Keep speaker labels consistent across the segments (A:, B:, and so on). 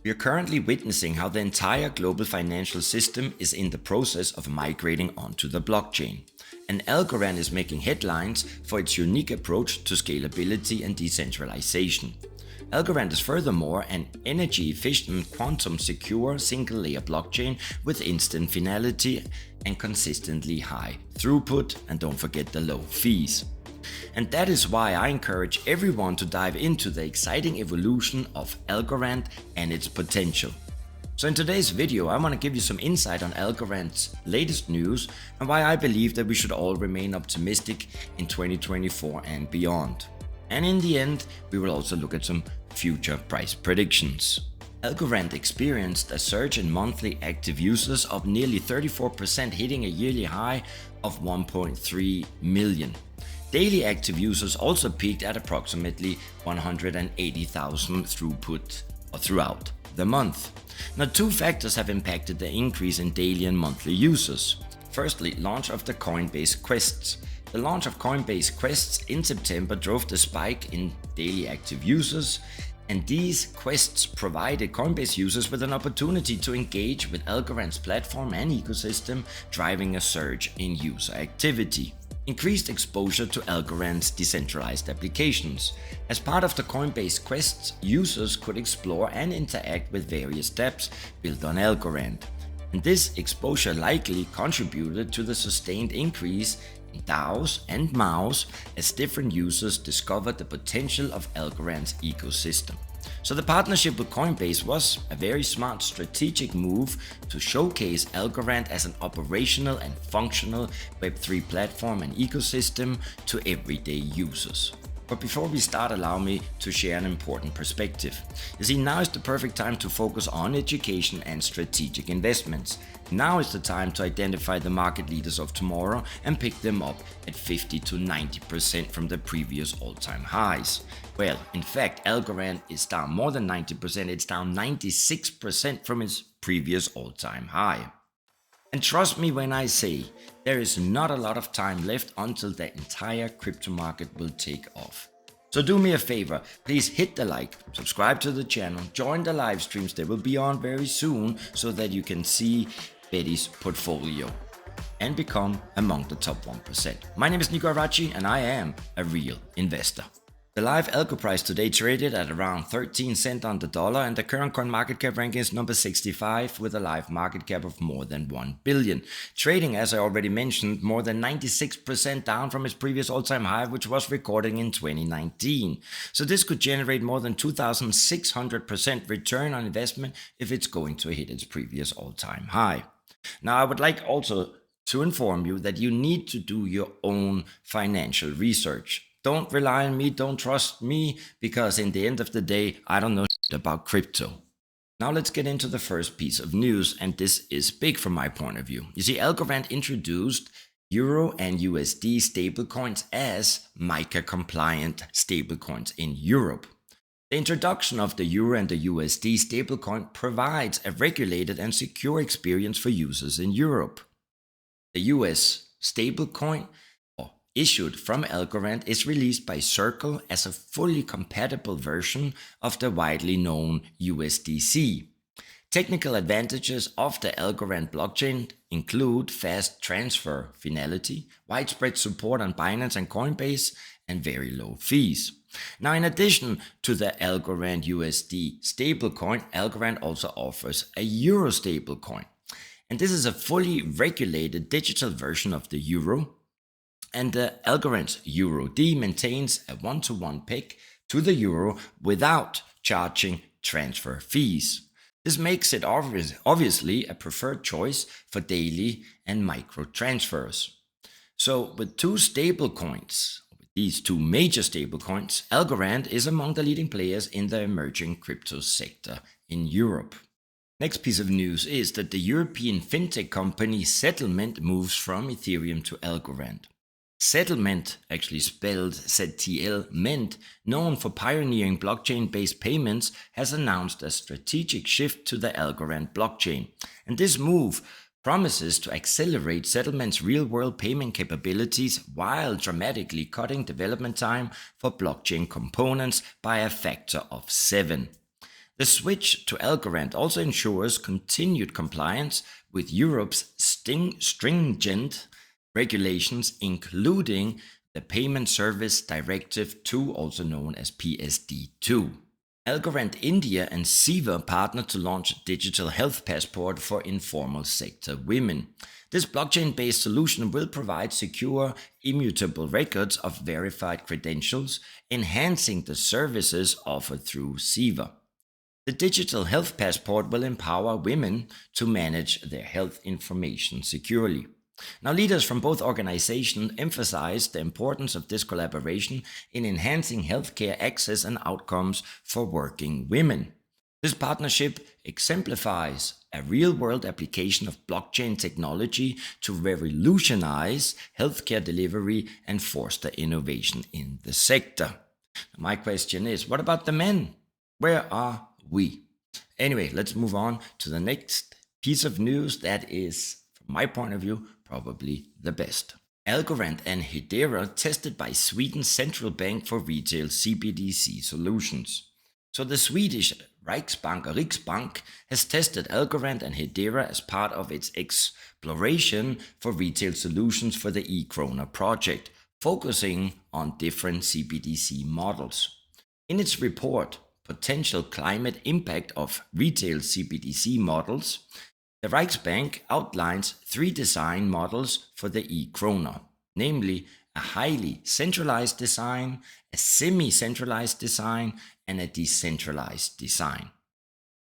A: We are currently witnessing how the entire global financial system is in the process of migrating onto the blockchain. And Algorand is making headlines for its unique approach to scalability and decentralization. Algorand is furthermore an energy-efficient, quantum-secure, single-layer blockchain with instant finality and consistently high throughput, and don't forget the low fees. And that is why I encourage everyone to dive into the exciting evolution of Algorand and its potential. So in today's video, I want to give you some insight on Algorand's latest news and why I believe that we should all remain optimistic in 2024 and beyond. And in the end, we will also look at some future price predictions. Algorand experienced a surge in monthly active users of nearly 34%, hitting a yearly high of 1.3 million. Daily active users also peaked at approximately 180,000 throughout the month. Now, two factors have impacted the increase in daily and monthly users. Firstly, launch of the Coinbase Quests. The launch of Coinbase Quests in September drove the spike in daily active users, and these quests provided Coinbase users with an opportunity to engage with Algorand's platform and ecosystem, driving a surge in user activity. Increased exposure to Algorand's decentralized applications. As part of the Coinbase Quests, users could explore and interact with various tabs built on Algorand. And this exposure likely contributed to the sustained increase in DAOs and MAOs as different users discovered the potential of Algorand's ecosystem. So the partnership with Coinbase was a very smart strategic move to showcase Algorand as an operational and functional Web3 platform and ecosystem to everyday users. But before we start, allow me to share an important perspective. You see, now is the perfect time to focus on education and strategic investments. Now is the time to identify the market leaders of tomorrow and pick them up at 50 to 90% from the previous all-time highs. Well, in fact, Algorand is down more than 90%, it's down 96% from its previous all-time high. And trust me when I say, there is not a lot of time left until the entire crypto market will take off. So do me a favor, please hit the like, subscribe to the channel, join the live streams that will be on very soon so that you can see Betty's portfolio and become among the top 1%. My name is Nico Aracci and I am a real investor. The live algo price today traded at around 13 cents on the dollar, and the current coin market cap ranking is number 65 with a live market cap of more than 1 billion. Trading, as I already mentioned, more than 96% down from its previous all-time high, which was recorded in 2019. So this could generate more than 2,600% return on investment if it's going to hit its previous all-time high. Now, I would like also to inform you that you need to do your own financial research. Don't rely on me, don't trust me, because in the end of the day, I don't know shit about crypto. Now let's get into the first piece of news, and this is big from my point of view. You see, Algorand introduced Euro and USD stablecoins as MiCA-compliant stablecoins in Europe. The introduction of the Euro and the USD stablecoin provides a regulated and secure experience for users in Europe. The US stablecoin issued from Algorand is released by Circle as a fully compatible version of the widely known USDC. Technical advantages of the Algorand blockchain include fast transfer finality, widespread support on Binance and Coinbase, and very low fees. Now, in addition to the Algorand USD stablecoin, Algorand also offers a Euro stablecoin. And this is a fully regulated digital version of the Euro. And the Algorand's EURD maintains a one-to-one peg to the euro without charging transfer fees. This makes it obviously a preferred choice for daily and micro transfers. So with these two major stablecoins, Algorand is among the leading players in the emerging crypto sector in Europe. Next piece of news is that the European fintech company Settlement moves from Ethereum to Algorand. Settlement, actually spelled ZTL, known for pioneering blockchain-based payments, has announced a strategic shift to the Algorand blockchain. And this move promises to accelerate Settlement's real-world payment capabilities while dramatically cutting development time for blockchain components by a factor of 7. The switch to Algorand also ensures continued compliance with Europe's stringent regulations, including the Payment Service Directive 2, also known as PSD2. Algorand India and SIVA partnered to launch a digital health passport for informal sector women. This blockchain-based solution will provide secure, immutable records of verified credentials, enhancing the services offered through SIVA. The digital health passport will empower women to manage their health information securely. Now, leaders from both organizations emphasized the importance of this collaboration in enhancing healthcare access and outcomes for working women. This partnership exemplifies a real-world application of blockchain technology to revolutionize healthcare delivery and foster innovation in the sector. My question is, what about the men? Where are we? Anyway, let's move on to the next piece of news that is, from my point of view, probably the best. Algorand and Hedera tested by Sweden's central bank for retail CBDC solutions. So the Swedish Riksbank has tested Algorand and Hedera as part of its exploration for retail solutions for the e-krona project, focusing on different CBDC models. In its report, Potential Climate Impact of Retail CBDC Models, the Riksbank outlines 3 design models for the e-krona, namely a highly centralized design, a semi-centralized design, and a decentralized design.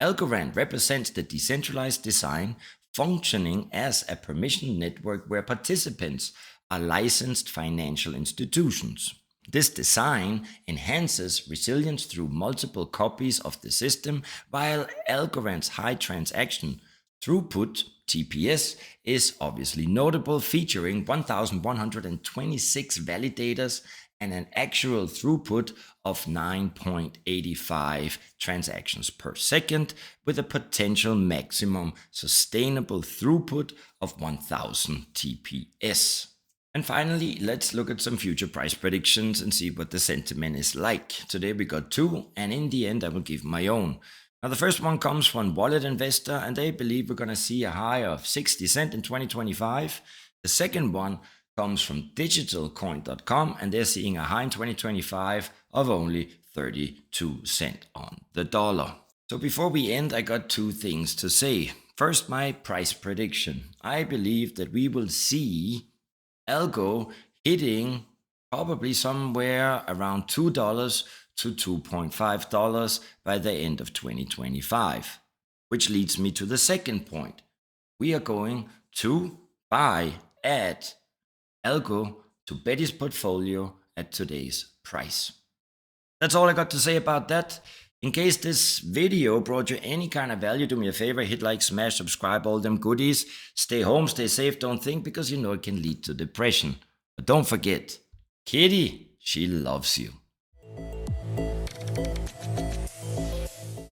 A: Algorand represents the decentralized design, functioning as a permission network where participants are licensed financial institutions. This design enhances resilience through multiple copies of the system, while Algorand's high transaction throughput, TPS, is obviously notable, featuring 1,126 validators and an actual throughput of 9.85 transactions per second, with a potential maximum sustainable throughput of 1,000 TPS. And finally, let's look at some future price predictions and see what the sentiment is like. Today we got 2, and in the end I will give my own. Now, the first one comes from Wallet Investor, and they believe we're going to see a high of 60 cents in 2025. The second one comes from digitalcoin.com, and they're seeing a high in 2025 of only 32 cents on the dollar. So before we end, I got 2 things to say. First, my price prediction. I believe that we will see Algo hitting probably somewhere around $2 to $2.5 by the end of 2025. Which leads me to the second point. We are going to add Algo to Betty's portfolio at today's price. That's all I got to say about that. In case this video brought you any kind of value, do me a favor, hit like, smash, subscribe, all them goodies. Stay home, stay safe, don't think, because you know it can lead to depression. But don't forget, Kitty, she loves you.